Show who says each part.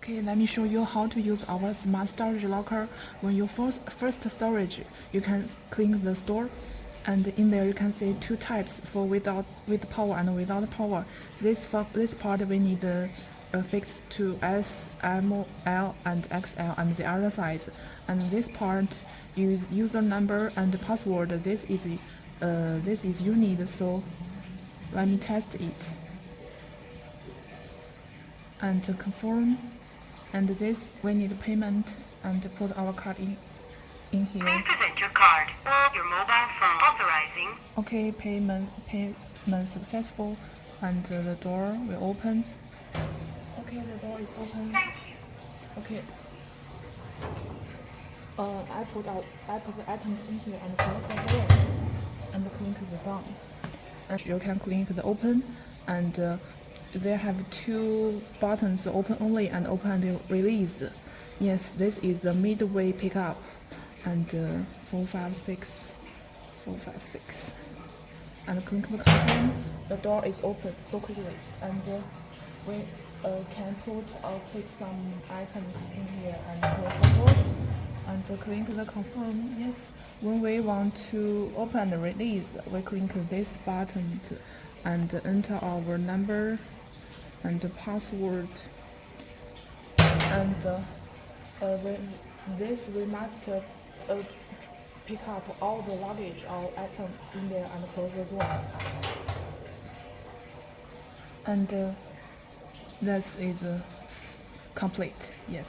Speaker 1: Okay, let me show you how to use our smart storage locker. When you first storage, you can click the store, and in there you can see two types for with power and without power. This part we need fix to S, M, L, and XL, and the other size. And this part use user number and password. This is you need. So let me test it and confirm. And this we need payment and put our card in here.
Speaker 2: Please present your card or your mobile phone. Authorizing.
Speaker 1: Okay, payment successful, and the door will open. Okay, the door is open.
Speaker 2: Thank you.
Speaker 1: Okay. I put the items in here and close the door and click the down. And you can click the open, and they have two buttons, open only and open and release. Yes, this is the midway pickup, and 456, and click the confirm. The door is open so quickly, and we can put or take some items in here and close the door and click the confirm. Yes, when we want to open and release, we click this button and enter our number and the password, and we must pick up all the luggage or items in there and close the door, and that is complete. Yes.